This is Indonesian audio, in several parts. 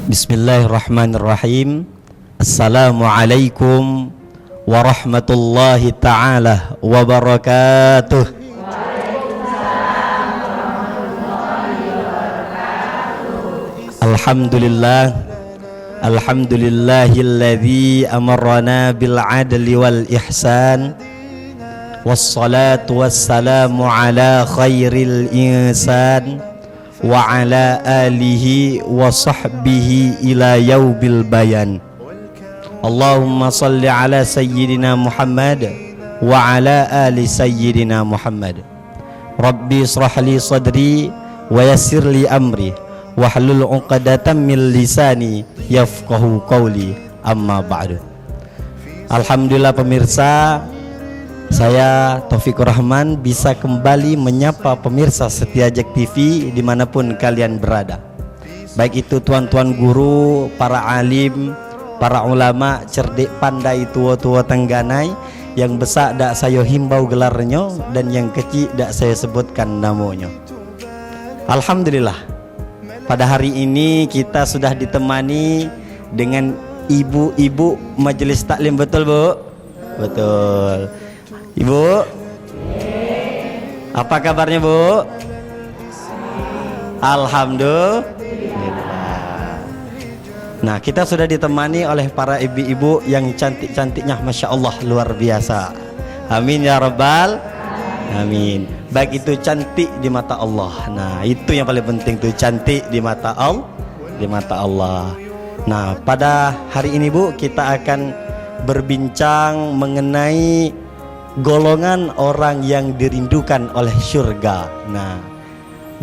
Bismillahirrahmanirrahim. Assalamualaikum warahmatullahi ta'ala wabarakatuh. Alhamdulillah, alhamdulillahilladzi amarrana bil adli wal ihsan, wassalatu wassalamu ala khairil insan wa ala alihi wa sahbihi ila yaubil bayan. Allahumma salli ala sayyidina Muhammad wa ala ali sayyidina Muhammad. Rabbi israh li sadri wa yassir li amri wahlul 'uqdatam min lisani yafqahu qawli, amma ba'du. Alhamdulillah pemirsa, saya Taufikur Rahman bisa kembali menyapa pemirsa setia Jack TV dimanapun kalian berada. Baik itu tuan-tuan guru, para alim, para ulama, cerdik pandai, tua-tua tengganai, yang besar dak saya himbau gelarnya dan yang kecil dak saya sebutkan namanya. Alhamdulillah, pada hari ini kita sudah ditemani dengan ibu-ibu majelis taklim, betul Bu? Betul. Ibu, apa kabarnya Bu? Alhamdulillah. Nah, kita sudah ditemani oleh para ibu-ibu yang cantik-cantiknya, Masya Allah, luar biasa. Amin ya Rabbal Amin. Baik itu cantik di mata Allah. Nah, itu yang paling penting tuh, cantik di mata Allah, di mata Allah. Nah, pada hari ini Bu, kita akan berbincang mengenai golongan orang yang dirindukan oleh surga. Nah,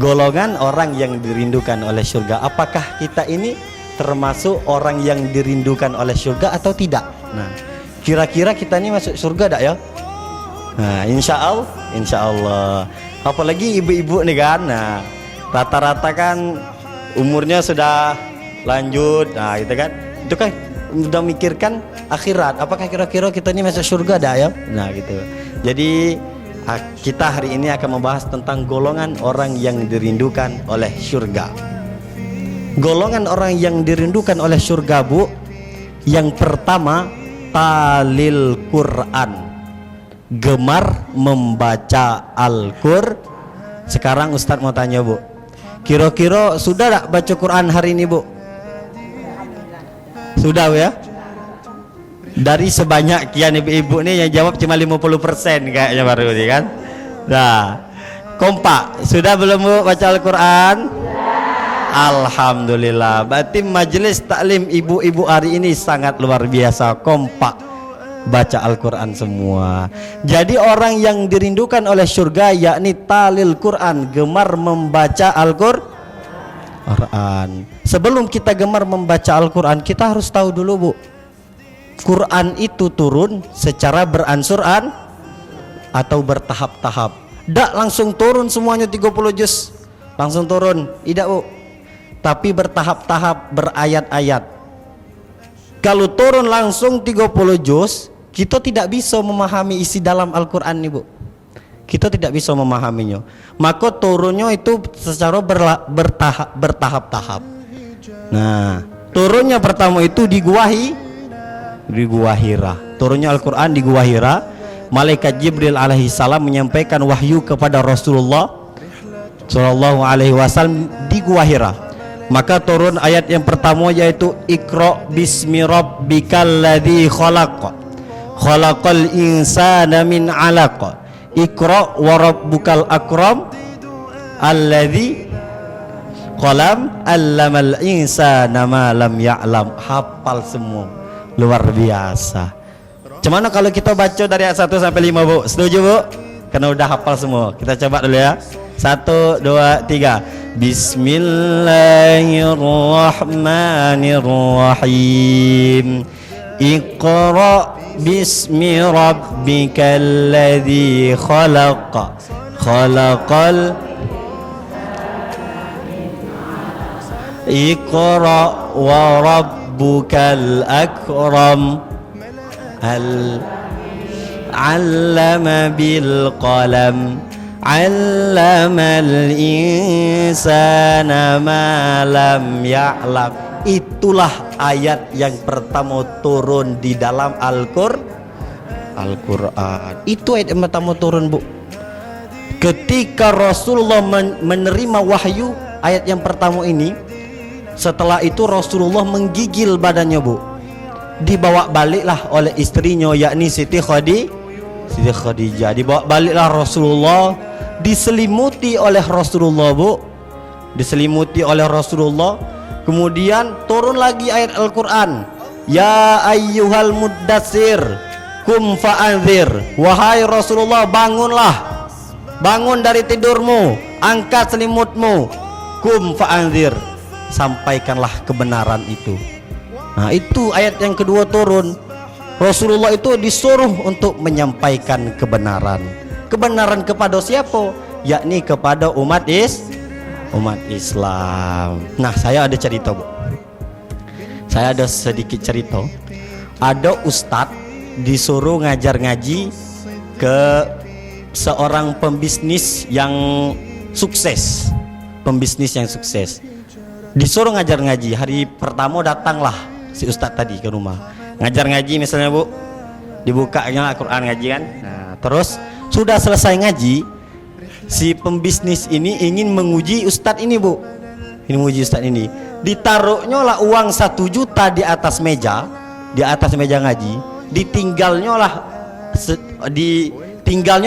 golongan orang yang dirindukan oleh surga, apakah kita ini termasuk orang yang dirindukan oleh surga atau tidak? Nah, kira-kira kita ini masuk surga tak ya? Nah, insya Allah. Apalagi ibu-ibu nih kan. Nah, rata-rata kan umurnya sudah lanjut. Nah, itu kan udah mikirkan akhirat, apakah kira-kira kita ini masuk surga dah ya? Nah gitu. Jadi kita hari ini akan membahas tentang golongan orang yang dirindukan oleh surga. Golongan orang yang dirindukan oleh surga Bu, yang pertama talil Quran, gemar membaca Al-Qur'an. Sekarang Ustadz mau tanya Bu, kira-kira sudah tak baca Quran hari ini Bu? Sudah ya? Dari sebanyak kian ibu-ibu nih yang jawab cuma 50% kayaknya baru ini kan. Nah, kompak. Sudah belum Bu baca Al-Quran? Alhamdulillah. Berarti majelis taklim ibu-ibu hari ini sangat luar biasa, kompak baca Al-Quran semua. Jadi orang yang dirindukan oleh surga yakni talil Quran, gemar membaca Al-Quran. Sebelum kita gemar membaca Al-Quran, kita harus tahu dulu Bu, Quran itu turun secara beransur-an atau bertahap-tahap. Tidak langsung turun semuanya 30 juz langsung turun, tidak Bu, tapi bertahap-tahap, berayat-ayat. Kalau turun langsung 30 juz, kita tidak bisa memahami isi dalam Al-Quran nih Bu, kita tidak bisa memahaminya. Maka turunnya itu secara bertahap-tahap. Nah, turunnya pertama itu di Gua Hira. Turunnya Al-Quran di Gua Hira. Malaikat Jibril alaihi salam menyampaikan wahyu kepada Rasulullah sallallahu alaihi wasallam di Gua Hira. Maka turun ayat yang pertama yaitu Iqra bismi rabbikal ladzi khalaq, khalaqal insana min 'alaq, Iqra wa rabbukal akram alladzi qalam allamal insana ma lam ya'lam. Hafal semua, luar biasa. Gimana kalau kita baca dari ayat 1 sampai 5 Bu? Setuju Bu? Karena udah hafal semua. Kita coba dulu ya. 1, 2, 3. Bismillahirrahmanirrahim. Iqra bismi rabbikal ladzi khalaq, khalaqal Iqra wa rabbukal akram, allama bil qalam, 'allamal insana ma lam ya'lam. Itulah ayat yang pertama turun di dalam Al-Qur'an. Itu ayat yang pertama turun, Bu. Ketika Rasulullah menerima wahyu ayat yang pertama ini, setelah itu Rasulullah menggigil badannya, Bu. Dibawa baliklah oleh istrinya, yakni Siti Khadijah. Dibawa baliklah Rasulullah, diselimuti oleh Rasulullah, Bu. Diselimuti oleh Rasulullah. Kemudian turun lagi ayat Al-Quran, ya ayyuhal muddatsir kum fa'anzir. Wahai Rasulullah, bangunlah, bangun dari tidurmu, angkat selimutmu, kum fa'anzir, sampaikanlah kebenaran itu. Nah, itu ayat yang kedua turun. Rasulullah itu disuruh untuk menyampaikan kebenaran. Kebenaran kepada siapa? Yakni kepada umat Islam. Nah, saya ada cerita, Bu. Saya ada sedikit cerita. Ada ustadz disuruh ngajar ngaji ke seorang pembisnis yang sukses. Pembisnis yang sukses. Disuruh ngajar ngaji. Hari pertama datanglah si ustadz tadi ke rumah. Ngajar ngaji misalnya, Bu. Dibukanya Al-Quran ngaji kan. Nah, terus sudah selesai ngaji, si pembisnis ini ingin menguji ustadz ini, Bu. Ini menguji ustadz ini. Ditaruhnya lah uang 1 juta di atas meja ngaji. Ditinggalnya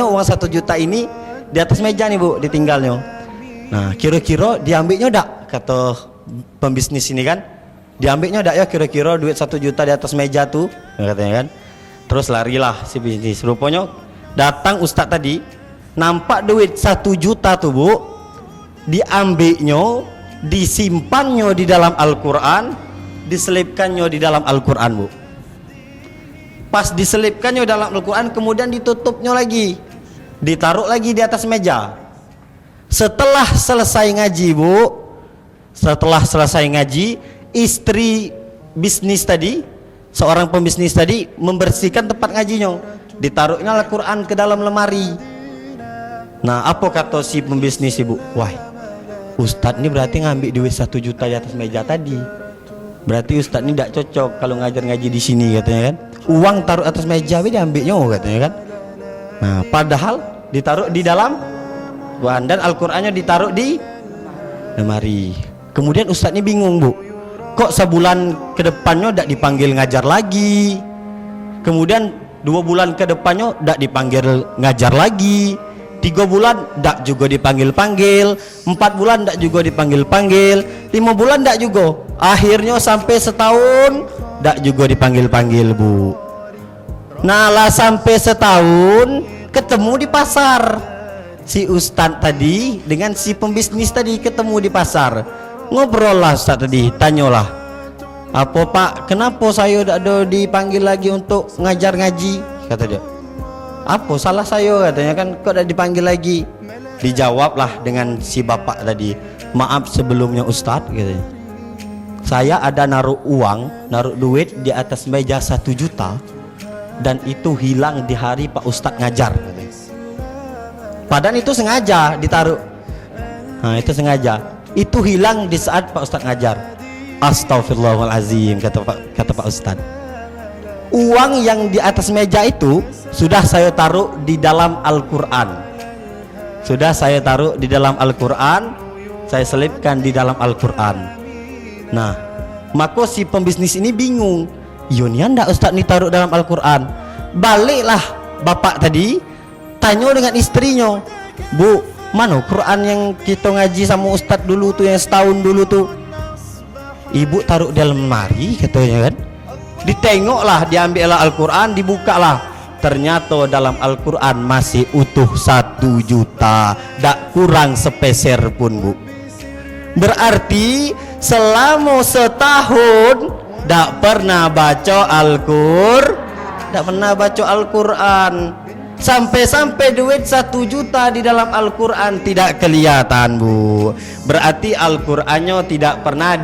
uang 1 juta ini di atas meja nih, Bu, ditinggalnya. Nah, kira-kira diambilnya enggak, kata pembisnis ini kan. Diambilnya enggak ya kira-kira duit 1 juta di atas meja tuh, katanya kan. Terus larilah si bisnis. Rupanya datang ustadz tadi, nampak duit 1 juta tuh, Bu, diambilnya, disimpannya di dalam Al-Quran, diselipkannya di dalam Al-Quran, Bu. Pas diselipkannya dalam Al-Quran, kemudian ditutupnya lagi, ditaruh lagi di atas meja. Setelah selesai ngaji, Bu, setelah selesai ngaji, istri bisnis tadi, seorang pembisnis tadi, membersihkan tempat ngajinya, ditaruhnya Al-Quran ke dalam lemari. Nah, apa kata si pembisnis, Ibu? Wah, ustadz ini berarti ngambil duit 1 juta di atas meja tadi. Berarti ustadz ini tidak cocok kalau ngajar ngaji di sini, katanya kan. Uang taruh atas meja, diambilnya, katanya kan. Nah, padahal ditaruh di dalam, dan Al-Qurannya ditaruh di lemari. Kemudian ustadz ini bingung, Bu. Kok sebulan ke depannya tidak dipanggil ngajar lagi? Kemudian 2 bulan ke depannya tidak dipanggil ngajar lagi. 3 bulan tidak juga dipanggil-panggil, 4 bulan tidak juga dipanggil-panggil, 5 bulan tidak juga, akhirnya sampai setahun tidak juga dipanggil-panggil, Bu. Nah, lah sampai setahun ketemu di pasar si ustadz tadi dengan si pembisnis tadi, ketemu di pasar, ngobrol lah ustadz tadi, tanyalah, apa Pak, kenapa saya tidak ada dipanggil lagi untuk ngajar ngaji, kata dia. Apa salah saya, katanya kan, kok udah dipanggil lagi? Dijawablah dengan si bapak tadi, maaf sebelumnya Ustadz, gitu. Saya ada naruh duit di atas meja 1 juta, dan itu hilang di hari Pak Ustadz ngajar, katanya. Padahal itu sengaja ditaruh. Nah, itu sengaja. Itu hilang di saat Pak Ustadz ngajar. Astagfirullahaladzim, kata Pak Ustadz. Uang yang di atas meja itu sudah saya taruh di dalam Al-Quran. Sudah saya taruh di dalam Al-Quran, saya selipkan di dalam Al-Quran. Nah, maka si pembisnis ini bingung, Yonian ndak Ustadz nih taruh dalam Al-Quran. Baliklah bapak tadi, tanya dengan istrinya, Bu, mana Quran yang kita ngaji sama Ustadz dulu tuh, yang setahun dulu tuh? Ibu taruh dalam lemari, katanya kan. Ditengoklah, diambillah Al-Quran, dibukalah, ternyata dalam Al-Quran masih utuh 1 juta, tak kurang sepeser pun, Bu. Berarti selama setahun tak pernah baca Al-Quran, sampai-sampai duit 1 juta di dalam Al-Quran tidak kelihatan, Bu. Berarti Al-Qurannya tidak pernah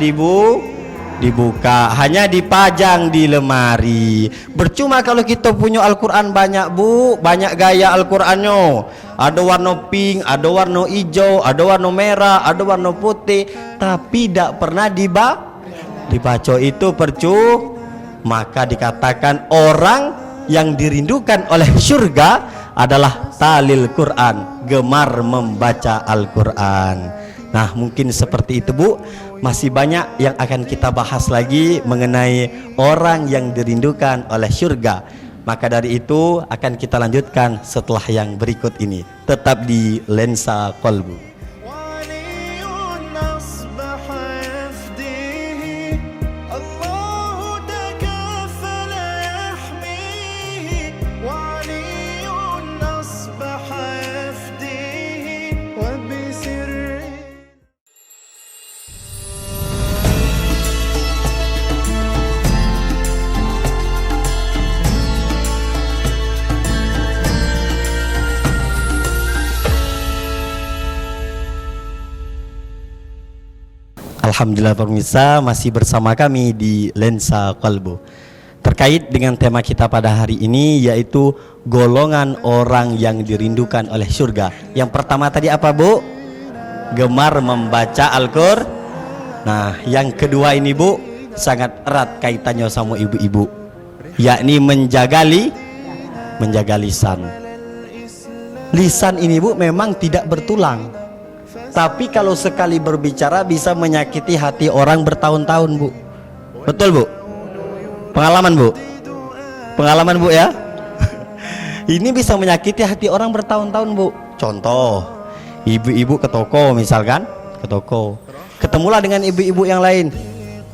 dibuka, hanya dipajang di lemari. Percuma kalau kita punya Al-Quran banyak bu, banyak gaya Al-Qurannya, ada warna pink, ada warna hijau, ada warna merah, ada warna putih, tapi tidak pernah dibaca, itu percuma. Maka dikatakan orang yang dirindukan oleh surga adalah talil Quran, gemar membaca Al-Quran. Nah mungkin seperti itu bu. Masih banyak yang akan kita bahas lagi mengenai orang yang dirindukan oleh surga. Maka dari itu akan kita lanjutkan setelah yang berikut ini. Tetap di Lensa Qalbu. Alhamdulillah pemirsa, masih bersama kami di Lensa Qalbu terkait dengan tema kita pada hari ini, yaitu golongan orang yang dirindukan oleh surga. Yang pertama tadi apa bu? Gemar membaca Al-Quran. Nah yang kedua ini bu, sangat erat kaitannya sama ibu-ibu, yakni menjaga lisan. Lisan ini bu memang tidak bertulang, tapi kalau sekali berbicara bisa menyakiti hati orang bertahun-tahun bu. Betul bu? Pengalaman bu? Pengalaman bu ya? Ini bisa menyakiti hati orang bertahun-tahun bu. Contoh, ibu-ibu ke toko misalkan, ke toko, ketemulah dengan ibu-ibu yang lain.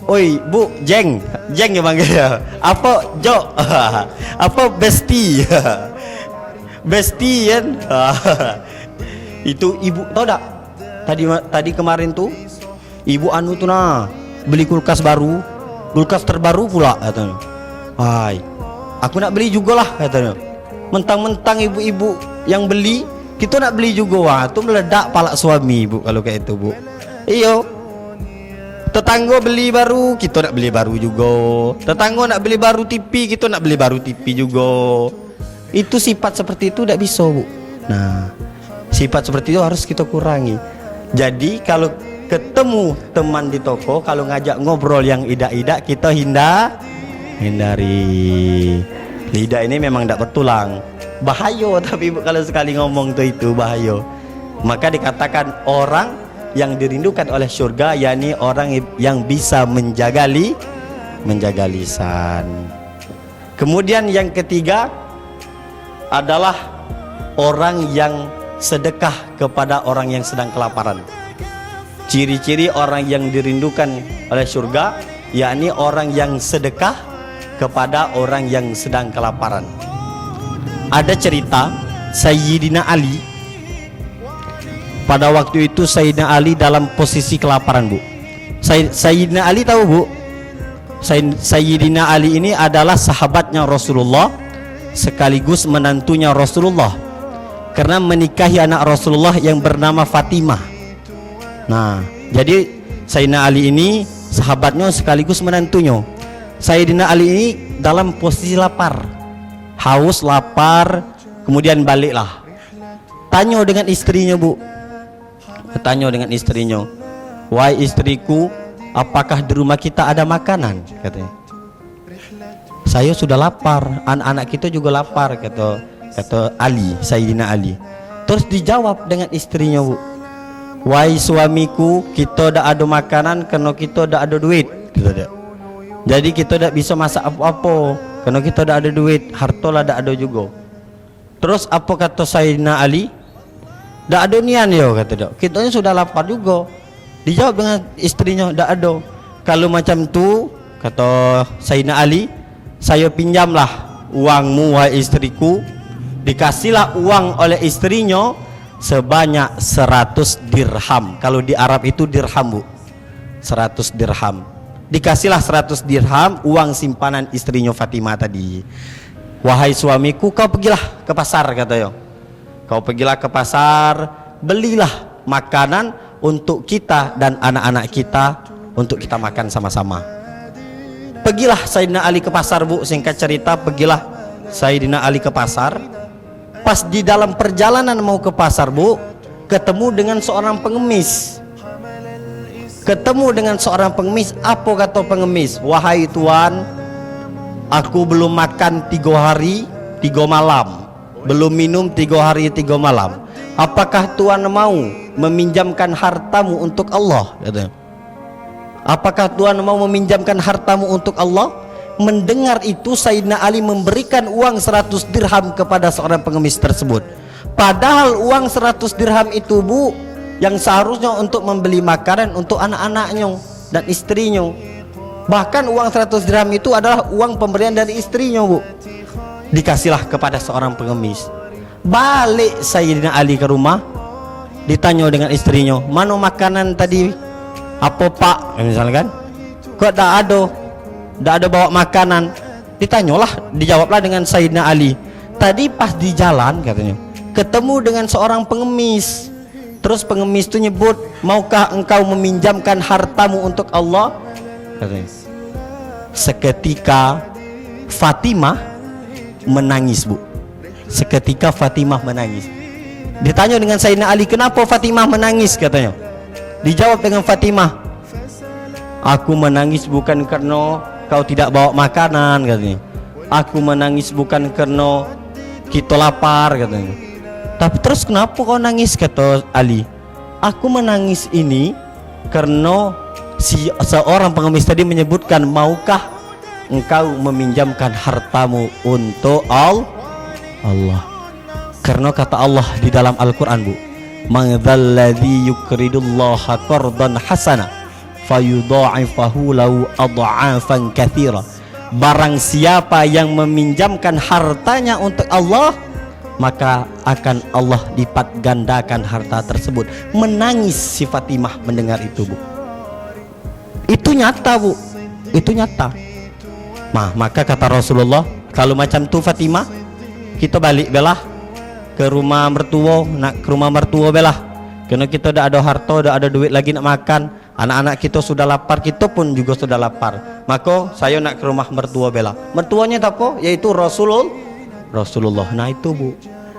Oi bu, jeng ya manggilnya. Apa Jo? Apa besti? Besti kan? Itu ibu tau tak? Tadi kemarin tuh ibu anu tuh nah beli kulkas baru, kulkas terbaru pula katanya. Hai, aku nak beli juga lah katanya. Mentang-mentang ibu-ibu yang beli, kita nak beli juga. Wah, itu meledak palak suami bu kalau kayak itu bu. Iyo, tetangga beli baru, kita nak beli baru juga. Tetangga nak beli baru TV, kita nak beli baru TV juga. Itu sifat seperti itu tidak bisa bu. Nah, sifat seperti itu harus kita kurangi. Jadi kalau ketemu teman di toko, kalau ngajak ngobrol yang idak-idak, kita hindari. Lidah ini memang tidak bertulang, bahaya. Tapi kalau sekali ngomong tuh itu bahaya. Maka dikatakan orang yang dirindukan oleh surga, yakni orang yang bisa menjaga lisan. Kemudian yang ketiga adalah orang yang sedekah kepada orang yang sedang kelaparan. Ciri-ciri orang yang dirindukan oleh surga, yakni orang yang sedekah kepada orang yang sedang kelaparan. Ada cerita Sayyidina Ali. Pada waktu itu Sayyidina Ali dalam posisi kelaparan bu. Sayyidina Ali tahu bu? Sayyidina Ali ini adalah sahabatnya Rasulullah, sekaligus menantunya Rasulullah, karena menikahi anak Rasulullah yang bernama Fatimah. Nah, jadi Sayyidina Ali ini sahabatnya sekaligus menantunya. Sayyidina Ali ini dalam posisi lapar, haus, lapar, kemudian baliklah. Tanya dengan istrinya bu. Tanya dengan istrinya, wahai istriku, apakah di rumah kita ada makanan? Katanya. Saya sudah lapar, anak-anak kita juga lapar, kata Ali, Sayyidina Ali. Terus dijawab dengan istrinya bu, wahai suamiku, kita tidak ada makanan karena kita tidak ada duit. Jadi kita tidak bisa masak apa-apa karena kita tidak ada duit, harta lah tidak ada juga. Terus apa kata Sayyidina Ali? Tidak ada nian yo, kata dia. Kita sudah lapar juga. Dijawab dengan istrinya, tidak ada. Kalau macam tu, kata Sayyidina Ali, saya pinjamlah uangmu wahai istriku. Dikasihlah uang oleh istrinya sebanyak 100 dirham. Kalau di Arab itu dirham bu, 100 dirham. Dikasihlah 100 dirham uang simpanan istrinya Fatimah tadi. Wahai suamiku, kau pergilah ke pasar, katanya. Kau pergilah ke pasar, belilah makanan untuk kita dan anak-anak kita, untuk kita makan sama-sama. Pergilah Sayyidina Ali ke pasar, Bu. Singkat cerita, pergilah Sayyidina Ali ke pasar. Pas di dalam perjalanan mau ke pasar, Bu, ketemu dengan seorang pengemis. Ketemu dengan seorang pengemis. Apa kata pengemis? Wahai tuan, aku belum makan 3 hari 3 malam, belum minum 3 hari 3 malam. Apakah tuan mau meminjamkan hartamu untuk Allah? Katanya. Apakah tuan mau meminjamkan hartamu untuk Allah? Mendengar itu Sayyidina Ali memberikan uang 100 dirham kepada seorang pengemis tersebut. Padahal uang 100 dirham itu, Bu, yang seharusnya untuk membeli makanan untuk anak-anaknya dan istrinya. Bahkan uang 100 dirham itu adalah uang pemberian dari istrinya, Bu. Dikasihlah kepada seorang pengemis. Balik Sayyidina Ali ke rumah, ditanya dengan istrinya, mana makanan tadi? Apa pak? Misalnya kan, kok tak ada bawa makanan? Ditanyalah, dijawablah dengan Sayyidina Ali. Tadi pas di jalan katanya, ketemu dengan seorang pengemis. Terus pengemis itu nyebut, maukah engkau meminjamkan hartamu untuk Allah? Katanya. Seketika Fatimah menangis, Bu. Seketika Fatimah menangis. Ditanya dengan Sayyidina Ali, kenapa Fatimah menangis? Katanya. Dijawab dengan Fatimah, aku menangis bukan karena kau tidak bawa makanan, katanya. Aku menangis bukan karena kita lapar, katanya. Tapi terus kenapa kau nangis? Kata Ali, aku menangis ini karena seorang pengemis tadi menyebutkan, maukah engkau meminjamkan hartamu untuk Allah? Karena kata Allah di dalam Al-Quran, Bu, man dzalladzi yuqridullaha qardan hasana fayudha'ifahu lahu adha'afan katsira. Barang siapa yang meminjamkan hartanya untuk Allah, maka akan Allah lipat gandakan harta tersebut. Menangis si Fatimah mendengar itu, Bu. Itu nyata, Bu. Itu nyata. Nah, maka kata Rasulullah, kalau macam tu Fatimah, kita balik belah ke rumah mertua, nak ke rumah mertua belah. Karena kita dah ada harta, dah ada duit lagi nak makan. Anak-anak kita sudah lapar, kita pun juga sudah lapar. Maka saya nak ke rumah mertua belah. Mertuanya apa? Yaitu Rasulullah. Nah itu, Bu.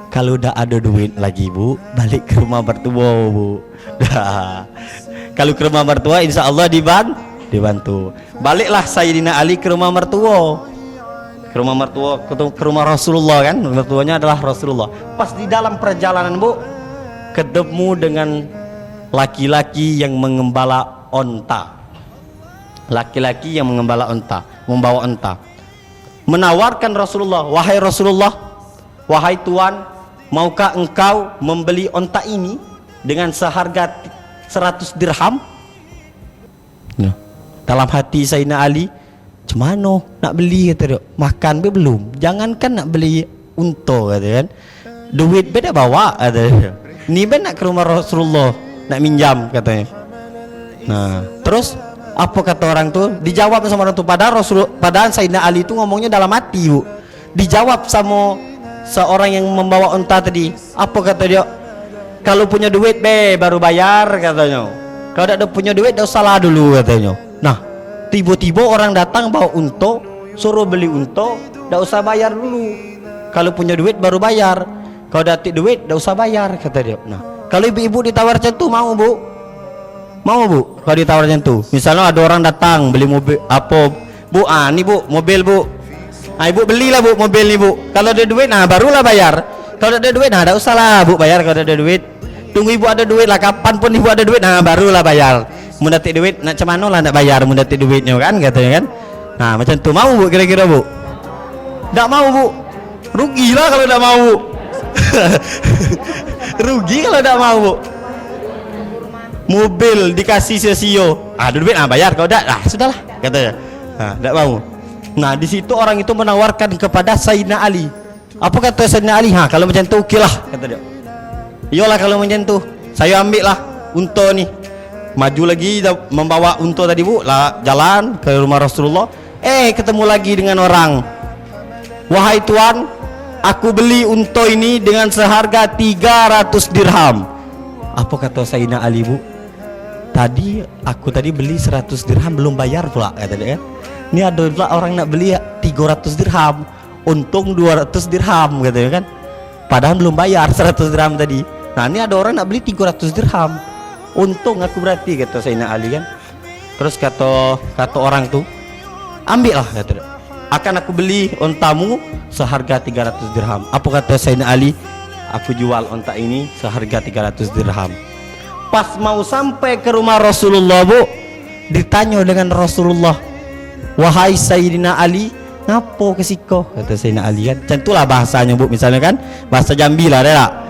Kalau dah ada duit lagi, Bu, balik ke rumah mertua, Bu. Dah. Kalau ke rumah mertua, insya Allah dibantu. Baliklah Sayyidina Ali ke rumah mertua. Ke rumah Rasulullah, kan, mertuanya adalah Rasulullah. Pas di dalam perjalanan, Bu, ketemu dengan laki-laki yang mengembala onta. Laki-laki yang mengembala onta, membawa onta, menawarkan Rasulullah, wahai Rasulullah, wahai Tuan, maukah engkau membeli onta ini dengan seharga 100 dirham? Ya. Dalam hati Sayyidina Ali, cemano nak beli, kata dia. Makan be belum, jangankan nak beli unta, kata kan. Duit beda bawa, kata dia. Ni ben nak ke rumah Rasulullah nak minjam, katanya. Nah, terus apa kata orang tu? Dijawab sama orang tu, padahal Sayyidina Ali tu ngomongnya dalam hati, Bu. Dijawab sama seorang yang membawa unta tadi. Apa kata dia? Kalau punya duit be baru bayar, katanya. Kalau tak ada punya duit dah salah dulu, katanya. Nah, tiba-tiba orang datang bawa unta, suruh beli unta, dah usah bayar dulu. Kalau punya duit baru bayar. Kalau dah tak duit dah usah bayar, kata dia. Nah, kalau ibu-ibu ditawar macam tu, mau, Bu? Mau, Bu? Kalau ditawar macam tu, misalnya ada orang datang beli mobil, apa, Bu, ni Bu, mobil, Bu. Ibu belilah, Bu, mobil ni, Bu. Kalau ada duit, nah barulah bayar. Kalau ada duit, nah dah usahlah, Bu, bayar. Kalau ada duit, tunggu ibu ada duit lah, kapan pun ibu ada duit, nah barulah bayar. Mudah tik duit, nak macam mana lah nak bayar mudah tik duitnya, kan, katanya, kan. Nah, macam tu, mau, Bu, kira-kira, Bu? Tak mau, Bu. Rugilah kalau tak mau, Bu. Rugi kalau tak mau, Bu. Mobil dikasih sia-sia, ada duit, bayar. Kalau tak, sudahlah, katanya. Tak mau. Nah, di situ orang itu menawarkan kepada Sayyidina Ali. Apa kata Sayyidina Ali? Kalau macam tu, okeylah, kata dia. Iyalah kalau macam tu, saya ambil lah unta ni. Maju lagi membawa unta tadi, Bu, lah jalan ke rumah Rasulullah. Ketemu lagi dengan orang. Wahai Tuan, aku beli unta ini dengan seharga 300 dirham. Apa kata Sayyidina Ali, Bu? Aku tadi beli 100 dirham belum bayar pula, kata dia, kan. Ini ada pula orang nak beli 300 dirham, untung 200 dirham katanya kan. Padahal belum bayar 100 dirham tadi. Nah ini ada orang nak beli 300 dirham, untung aku berarti, kata Sayyidina Ali kan. Terus kata orang tuh, ambil lah kata dia, akan aku beli ontamu seharga 300 dirham. Apa kata Sayyidina Ali? Aku jual onta ini seharga 300 dirham. Pas mau sampai ke rumah Rasulullah, Bu, ditanya dengan Rasulullah, wahai Sayyidina Ali, ngapo kesiko? Kata Sayyidina Ali kan, tentulah bahasanya, Bu, misalnya kan bahasa Jambi lah, ada.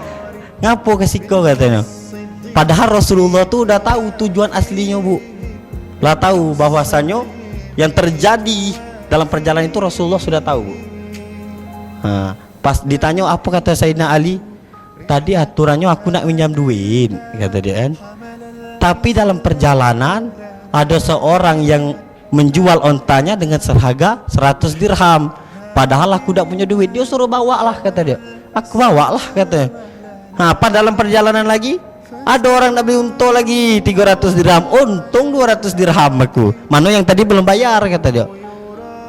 Ngapo kesiko katanya. Padahal Rasulullah tuh udah tahu tujuan aslinya, Bu. Lah tahu bahwasanya yang terjadi dalam perjalanan itu Rasulullah sudah tahu, Bu. Nah, pas ditanya apa kata Sayyidina Ali, tadi aturannya aku nak minjam duit, kata dia kan. Tapi dalam perjalanan ada seorang yang menjual ontanya dengan seharga 100 dirham. Padahal aku tidak punya duit, dia suruh bawa lah, kata dia. Aku bawa lah, katanya. Nah, pada dalam perjalanan lagi ada orang nak beli unta lagi 300 dirham, untung 200 dirham aku. Mana yang tadi belum bayar, kata dia.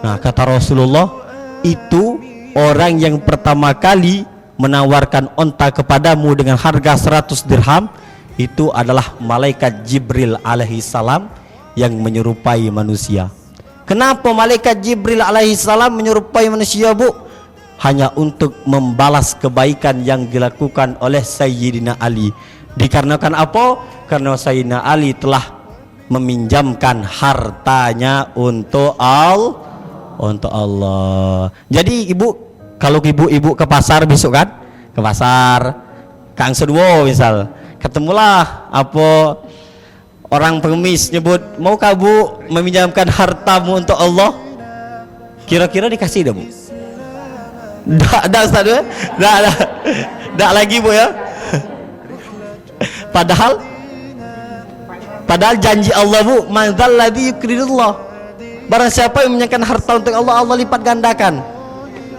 Nah, kata Rasulullah, itu orang yang pertama kali menawarkan onta kepadamu dengan harga 100 dirham itu adalah malaikat Jibril alaihi salam yang menyerupai manusia. Kenapa malaikat Jibril alaihi salam menyerupai manusia, Bu? Hanya untuk membalas kebaikan yang dilakukan oleh Sayyidina Ali. Dikarenakan apa? Karena Sayyidina Ali telah meminjamkan hartanya untuk Allah. Jadi ibu, kalau ibu ke pasar besok kan, ke pasar Kang Sedwo misal, ketemulah apa orang pengemis nyebut, mau kamu meminjamkan hartamu untuk Allah? Kira-kira dikasih dah, Bu? Dak lagi, Bu ya. Padahal janji Allah, Bu, man dzalladzi yuqridullah, barang siapa yang menyediakan harta untuk Allah, Allah lipat gandakan.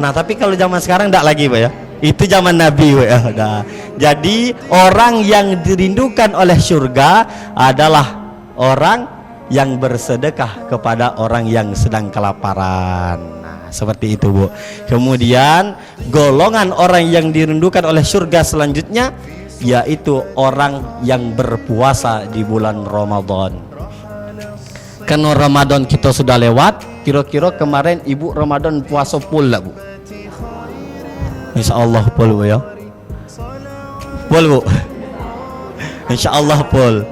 Nah, tapi kalau zaman sekarang dak lagi, Bu ya. Itu zaman Nabi, Bu ya. Nah, jadi orang yang dirindukan oleh surga adalah orang yang bersedekah kepada orang yang sedang kelaparan. Seperti itu, Bu. Kemudian golongan orang yang dirindukan oleh surga selanjutnya yaitu orang yang berpuasa di bulan Ramadan. Karena Ramadan kita sudah lewat, kira-kira kemarin Ibu Ramadan puasa full lah, Bu? Insyaallah full, Bu ya. Full, Bu. Insyaallah full.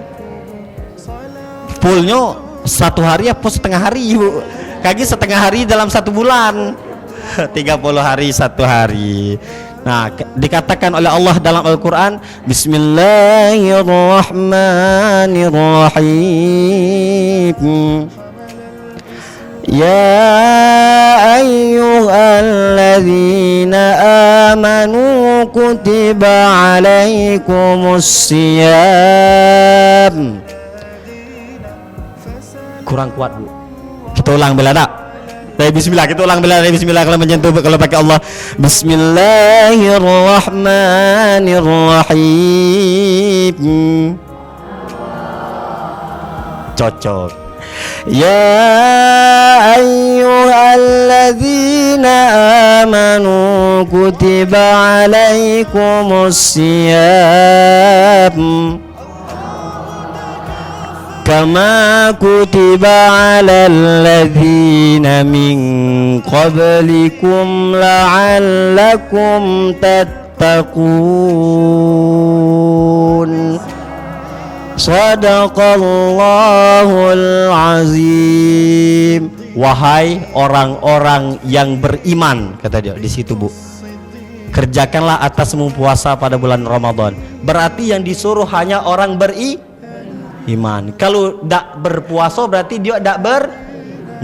Fullnya satu hari apa setengah hari, Bu? Kaki setengah hari dalam satu bulan, 30 hari satu hari. Nah, dikatakan oleh Allah dalam Al-Quran, Bismillahirrahmanirrahim, Ya ayyuhalladzina amanu kutiba alaikumusiyam. Kurang kuat, Bu. Kita ulang bela tak? Dari bismillah, kita ulang bela dari bismillah kalau menyentuh, kalau pakai Allah. Bismillahirrahmanirrahim. Cocok. Ya ayyuhalladzina amanu kutiba alaikumusiyam kama kutiba alal ladzina min qablikum la'allakum tattaqun. Shadaqallahul azim. Wahai orang-orang yang beriman, kata dia di situ, Bu, kerjakanlah atasmu puasa pada bulan Ramadan. Berarti yang disuruh hanya orang beriman. Kalau tidak berpuasa berarti dia tidak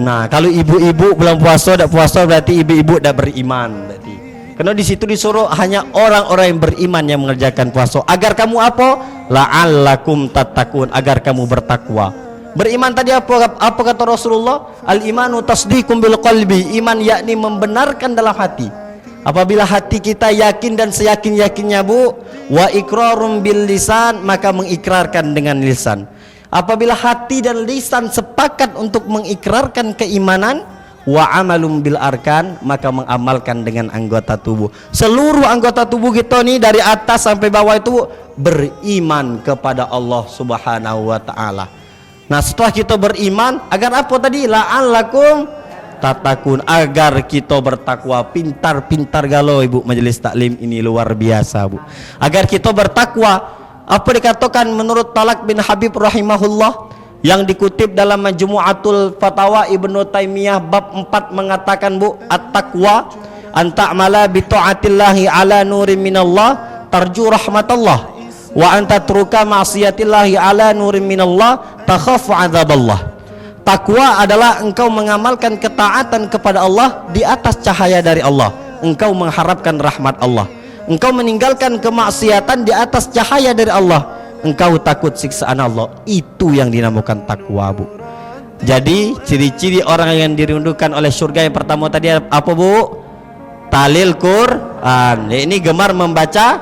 Nah, kalau ibu-ibu belum puasa, tidak puasa berarti ibu-ibu tidak beriman berarti. Karena di situ disuruh hanya orang-orang yang beriman yang mengerjakan puasa. Agar kamu apa? La'allakum tattaqun, agar kamu bertakwa. Beriman tadi apa kata Rasulullah? Al-imanu tasdiqum bil qalbi. Iman yakni membenarkan dalam hati. Apabila hati kita yakin dan seyakin-yakinnya, Bu, wa iqrarum bil lisan, maka mengikrarkan dengan lisan. Apabila hati dan lisan sepakat untuk mengikrarkan keimanan, wa amalum bil arkan, maka mengamalkan dengan anggota tubuh. Seluruh anggota tubuh kita nih dari atas sampai bawah itu beriman kepada Allah Subhanahu wa taala. Nah, setelah kita beriman, agar apa tadi? La'allakum tatakun, agar kita bertakwa. Pintar-pintar galau Ibu majelis taklim ini, luar biasa Bu. Agar kita bertakwa. Apa dikatakan menurut Talak bin Habib rahimahullah yang dikutip dalam Majmu'atul Fatawa Ibnu Taimiyah bab 4 mengatakan Bu, at-taqwa anta'mala bi ta'atillahi ala nurin minallah tarju rahmatallah wa anta truka ma'siyatillahi ala nurin minallah takhafu adzaballah. Takwa adalah engkau mengamalkan ketaatan kepada Allah di atas cahaya dari Allah, engkau mengharapkan rahmat Allah. Engkau meninggalkan kemaksiatan di atas cahaya dari Allah, engkau takut siksaan Allah. Itu yang dinamakan takwa Bu. Jadi ciri-ciri orang yang dirindukan oleh surga yang pertama tadi apa Bu? Talil Quran, ini gemar membaca.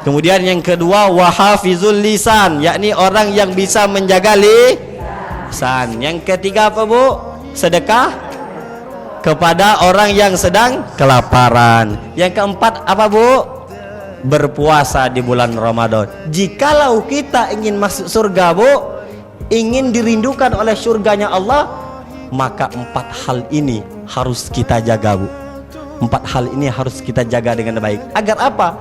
Kemudian yang kedua wahafizul lisan, yakni orang yang bisa menjaga lisan. Yang ketiga apa Bu? Sedekah kepada orang yang sedang kelaparan. Yang keempat apa Bu? Berpuasa di bulan Ramadan. Jikalau kita ingin masuk surga Bu, ingin dirindukan oleh surganya Allah, maka 4 hal ini harus kita jaga Bu. 4 hal ini harus kita jaga dengan baik. Agar apa?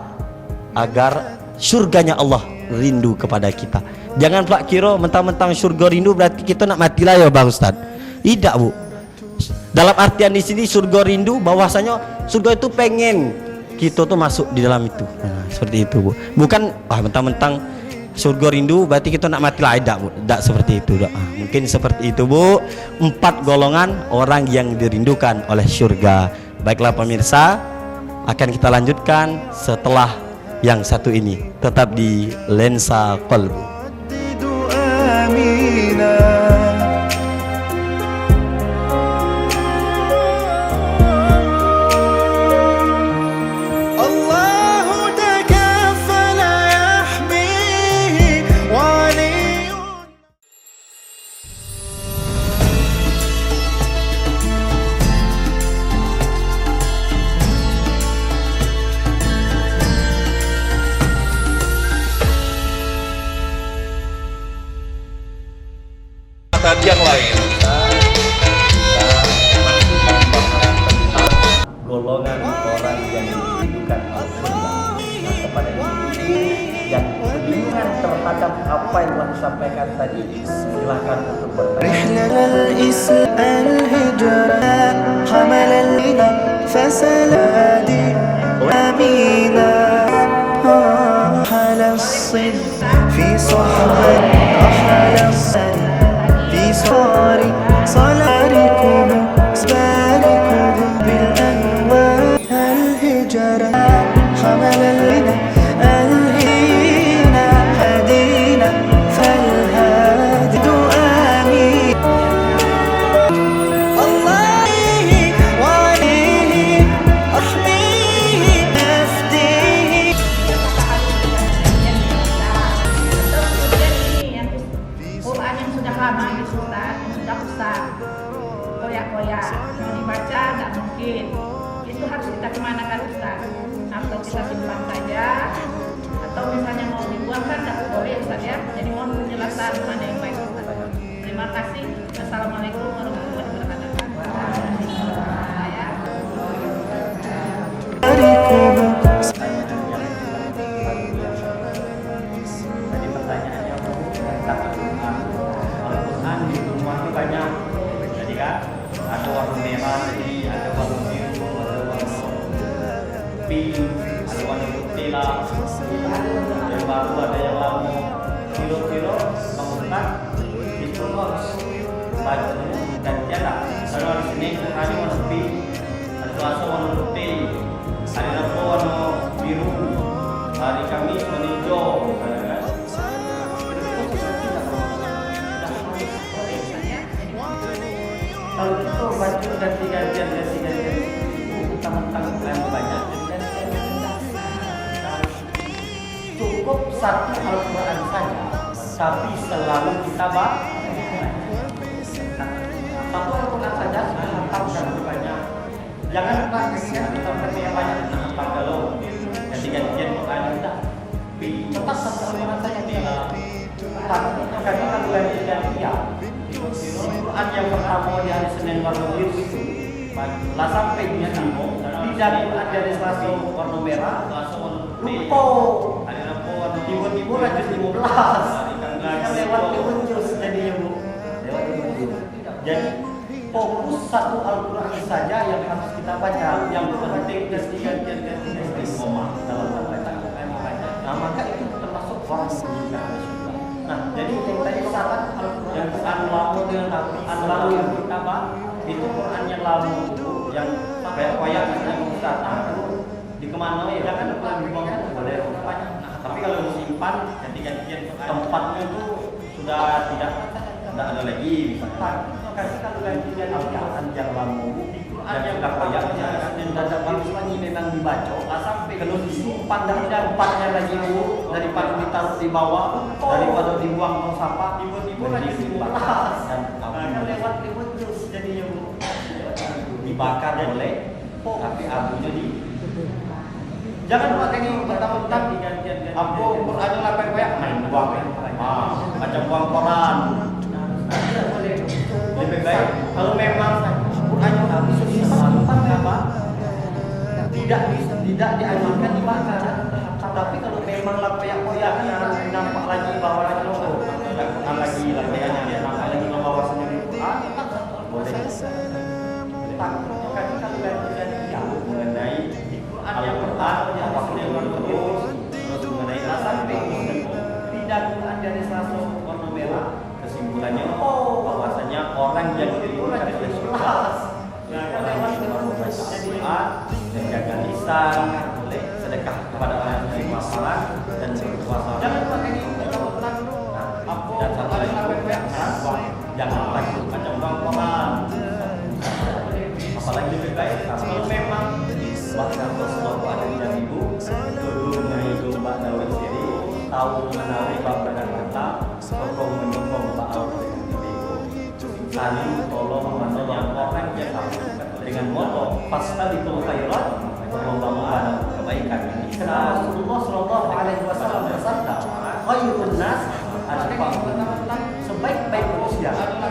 Agar surganya Allah rindu kepada kita. Jangan pula kira mentang-mentang surga rindu berarti kita nak mati lah ya Bang Ustaz. Tidak Bu. Dalam artian di sini surga rindu, bahwasanya surga itu pengen kita tuh masuk di dalam itu. Nah, seperti itu Bu. Bukan mentang-mentang surga rindu berarti kita nak mati lah, tidak Bu. Tidak seperti itu. Mungkin seperti itu Bu. 4 golongan orang yang dirindukan oleh surga. Baiklah pemirsa, akan kita lanjutkan setelah yang satu ini. Tetap di Lensa Qalbu. Tadi yang lain golongan orang yang dirindukan oleh surga. Nah, kepada ini yang kebingungan terhadap apa yang telah disampaikan tadi, silakan untuk bertanya. صاري صلاركم سباركم بالأنوار الهجرة حمل لنا الهينا هدينا فالهادي آمين الله وعليه أحميه أفديه. Quran yang sudah lama disurat, sudah besar, koyak-koyak, mau dibaca nggak mungkin. Itu harus kita kemanakan Ustaz? Atau kita simpan saja, atau misalnya mau dibuang kan nggak boleh Ustaz ya. Jadi mohon penjelasan mana yang baik Ustaz. Terima kasih. Assalamualaikum warahmatullahi wabarakatuh. Banyak, jadi kan ada warna merah, jadi ada warna biru, ada warna pink, ada warna putih lah, yang baru ada yang lama, kilo-kilo, kemudian itu harus bajunya gantian lah. Kalau hari Senin hari warna pink, hari Selasa warna putih, hari Rabu warna biru, hari Kamis warna hijau. Kalau itu baju ganti-gantian mentang-mentang kalian banyak, cukup 1 Al-Quran saja tapi selalu kita baca. Satu Al-Quran saja sudah hafal dan banyak. Jangan lupa kita yang banyak tentang hafal kalau ganti-gantian Quran kita. Tetap satu Al-Quran saja karena kalau ganti-gantian Quran yang pertama di hari Senin warna biru itu lah sampai dia namo tidak Quran dari Selasa warna merah lupa tiba-tiba lanjut 15 kan lewat jus jadinya bu lewat jus. Jadi fokus satu Al-Quran saja yang harus kita baca, yang penting ganti-gantian istiqomah dalam bacaan Quran. Nah maka itu termasuk orang yang. Nah, jadi yang tadi saran yang Quran lama dengan Quran lalu yang kita bahas itu Quran yang lalu yang kayak yang Ustaz di kemana ya jangan lupa dibuang boleh banyak. Tapi kalau disimpan ganti-gantian tempatnya itu sudah tidak ada lagi misalkan. Karena kalau ganti-gantian Al-Quran yang lama yang sudah koyak dan tidak bagus lagi memang dibaca sampai kalau disimpan dan tempatnya lagi daripada ditaruh di bawah daripada dibuang tong sampah tiba-tiba lagi dibakar dan lewat jus jadinya dibakar boleh tapi abunya di jangan pakai ini mentang-mentang abu Quran yang koyak main buang macam buang koran lebih baik kalau memang Quran yang habis tidak diajarkan dibakar. Tapi kalau memang koyak-koyaknya nampak lagi bahwa lagi Quran lagi koyaknya nampak lagi bahwasanya di Quran boleh. Tapi kalau ganti-gantian mengenai Quran yang pertama yang terus mengenai sampai tidak Quran dari Selasa warna merah kesimpulannya bahwasanya orang yang dirikan dari ikhlas menjaga lisan, boleh sedekah kepada orang yang menerima amalan dan berpuasa. Jangan pakai ini dan satu lagi jangan lagi macam bang koran. Apalagi lebih baik kalau memang bahkan Rasulullah ada di dalam ibu dulunya itu Mbak Dawud sendiri tahu mengenali bapak dan kata sokong menyokong Mbak Dawud dengan ibu saling tolong maksudnya orang yang tahu dengan moto fastabiqul khairat membangun kebaikan. Karena Rasulullah Shallallahu Alaihi Wasallam bersabda, khairun nas adalah sebaik-baik manusia adalah